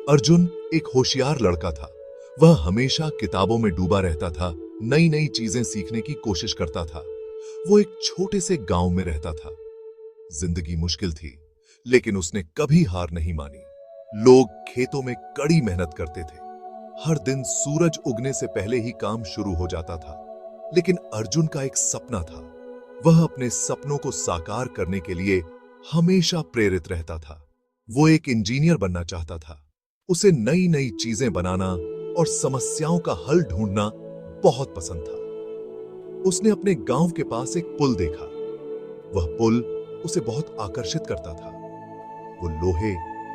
अर्जुन एक होशियार लड़का था। वह हमेशा किताबों में डूबा रहता था, नई नई चीजें सीखने की कोशिश करता था। वो एक छोटे से गांव में रहता था। जिंदगी मुश्किल थी, लेकिन उसने कभी हार नहीं मानी। लोग खेतों में कड़ी मेहनत करते थे। हर दिन सूरज उगने से पहले ही काम शुरू हो जाता था। लेकिन अर्जुन का एक सपना था। वह अपने सपनों को साकार करने के लिए हमेशा प्रेरित रहता था। वो एक इंजीनियर बनना चाहता था। उसे नई नई चीजें बनाना और समस्याओं का हल ढूंढना बहुत पसंद था। उसने अपने गांव के पास एक पुल देखा। वह पुल उसे बहुत आकर्षित करता था। वो लोहे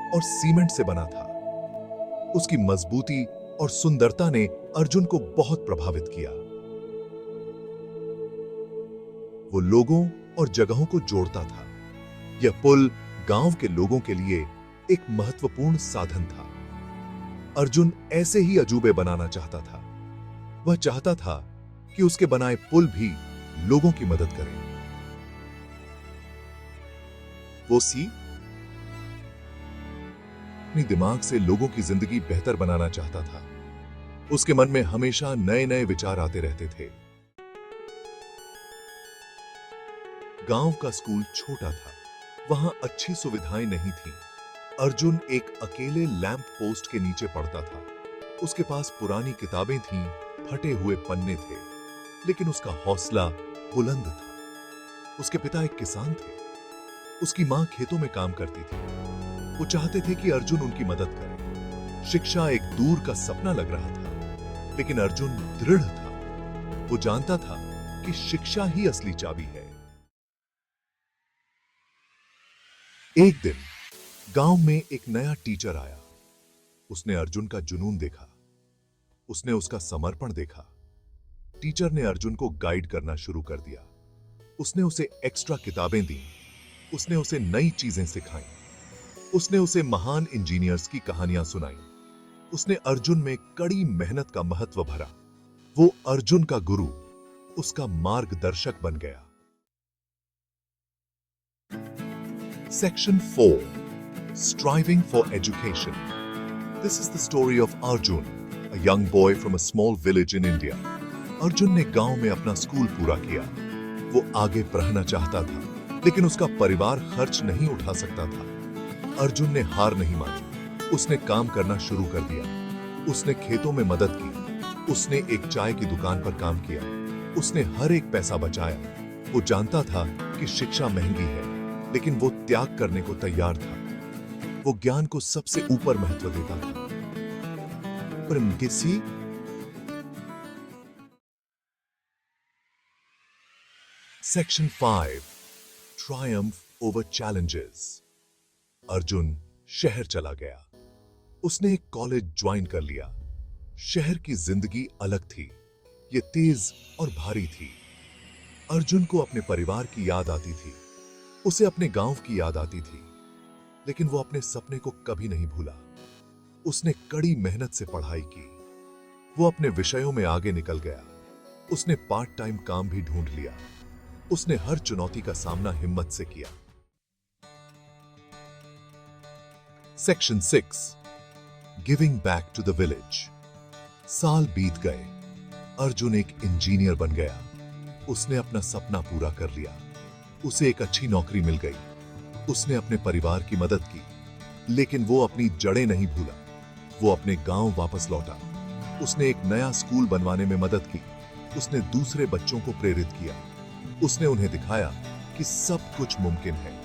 और सीमेंट से बना था। उसकी मजबूती और सुंदरता ने अर्जुन को बहुत प्रभावित किया। वो लोगों और जगहों को जोड़ता था। यह पुल गांव के लोगों के लिए एक महत्वपूर्ण साधन था। अर्जुन ऐसे ही अजूबे बनाना चाहता था। वह चाहता था कि उसके बनाए पुल भी लोगों की मदद करें। वो अपनी दिमाग से लोगों की जिंदगी बेहतर बनाना चाहता था। उसके मन में हमेशा नए नए विचार आते रहते थे। गांव का स्कूल छोटा था। वहां अच्छी सुविधाएं नहीं थीं। अर्जुन एक अकेले लैंप पोस्ट के नीचे पढ़ता था। उसके पास पुरानी किताबें थीं, फटे हुए पन्ने थे, लेकिन उसका हौसला बुलंद था। उसके पिता एक किसान थे। उसकी मां खेतों में काम करती थी। वो चाहते थे कि अर्जुन उनकी मदद करे। शिक्षा एक दूर का सपना लग रहा था, लेकिन अर्जुन दृढ़ था। वो जानता था कि शिक्षा ही असली चाबी है। एक दिन गांव में एक नया टीचर आया। उसने अर्जुन का जुनून देखा। उसने उसका समर्पण देखा। टीचर ने अर्जुन को गाइड करना शुरू कर दिया। उसने उसे एक्स्ट्रा किताबें दी। उसने उसे नई चीजें सिखाई। उसने उसे महान इंजीनियर्स की कहानियां सुनाई। उसने अर्जुन में कड़ी मेहनत का महत्व भरा। वो अर्जुन का गुरु, उसका मार्गदर्शक बन गया। Section 4. Striving for Education. This is the story of Arjun, a young boy from a small village in India. Arjun ने गांव में अपना स्कूल पूरा किया। वो आगे पढ़ना चाहता था, लेकिन उसका परिवार खर्च नहीं उठा सकता था। अर्जुन ने हार नहीं मानी। उसने काम करना शुरू कर दिया। उसने खेतों में मदद की। उसने एक चाय की दुकान पर काम किया। उसने हर एक पैसा बचाया। वो जानता था कि शिक्षा महंगी है, लेकिन वो त्याग करने को तैयार था। वो ज्ञान को सबसे ऊपर महत्व देता था। पर किसी Section 5. Triumph over challenges. Arjun शहर चला गया। उसने एक कॉलेज ज्वाइन कर लिया। शहर की जिंदगी अलग थी। ये तेज और भारी थी। अर्जुन को अपने परिवार की याद आती थी। उसे अपने गांव की याद आती थी, लेकिन वो अपने सपने को कभी नहीं भूला। उसने कड़ी मेहनत से पढ़ाई की। वो अपने विषयों में आगे निकल गया। उसने पार्ट टाइम काम भी ढूंढ लिया। उसने हर चुनौती का सामना हिम्मत से किया। Section 6. Giving back to the village. साल बीत गए। अर्जुन एक इंजीनियर बन गया। उसने अपना सपना पूरा कर लिया। उसे एक अच्छी नौकरी मिल गई। उसने अपने परिवार की मदद की, लेकिन वो अपनी जड़ें नहीं भूला। वो अपने गांव वापस लौटा। उसने एक नया स्कूल बनवाने में मदद की। उसने दूसरे बच्चों को प्रेरित किया। उसने उन्हें दिखाया कि सब कुछ मुमकिन है।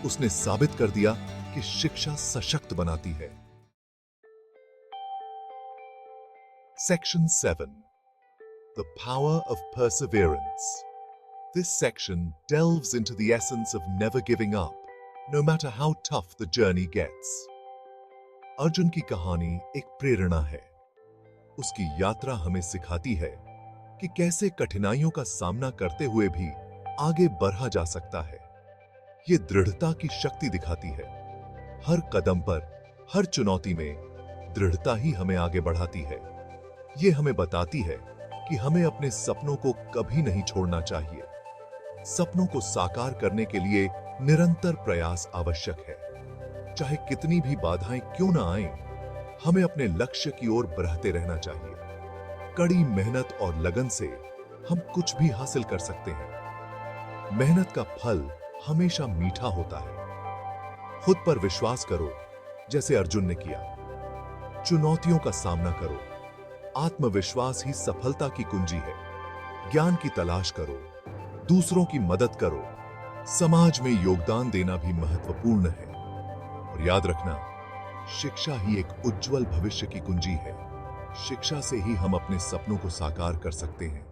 उसने साबित कर दिया कि शिक्षा सशक्त बनाती है। Section 7. The power of perseverance. This section delves into the essence of never giving up, no matter how tough the journey gets. Arjun की कहानी एक प्रेरणा है। उसकी यात्रा हमें सिखाती है कि कैसे कठिनाइयों का सामना करते हुए भी आगे बढ़ा जा सकता है। ये दृढ़ता की शक्ति दिखाती है। हर कदम पर, हर चुनौती में दृढ़ता ही हमें आगे बढ़ाती है। ये हमें बताती है कि हमें अपने सपनों को कभी नहीं छोड़ना चाहिए। सपनों को साकार करने के लिए निरंतर प्रयास आवश्यक है। चाहे कितनी भी बाधाएं क्यों ना आएं, हमें अपने लक्ष्य की ओर बढ़ते रहना चाहिए। कड़ी मेहनत और लगन से हम कुछ भी हासिल कर सकते हैं। मेहनत का फल हमेशा मीठा होता है। खुद पर विश्वास करो, जैसे अर्जुन ने किया। चुनौतियों का सामना करो। आत्मविश्वास ही सफलता की कुंजी है। ज्ञान की तलाश करो, दूसरों की मदद करो। समाज में योगदान देना भी महत्वपूर्ण है। और याद रखना, शिक्षा ही एक उज्जवल भविष्य की कुंजी है। शिक्षा से ही हम अपने सपनों को साकार कर सकते हैं।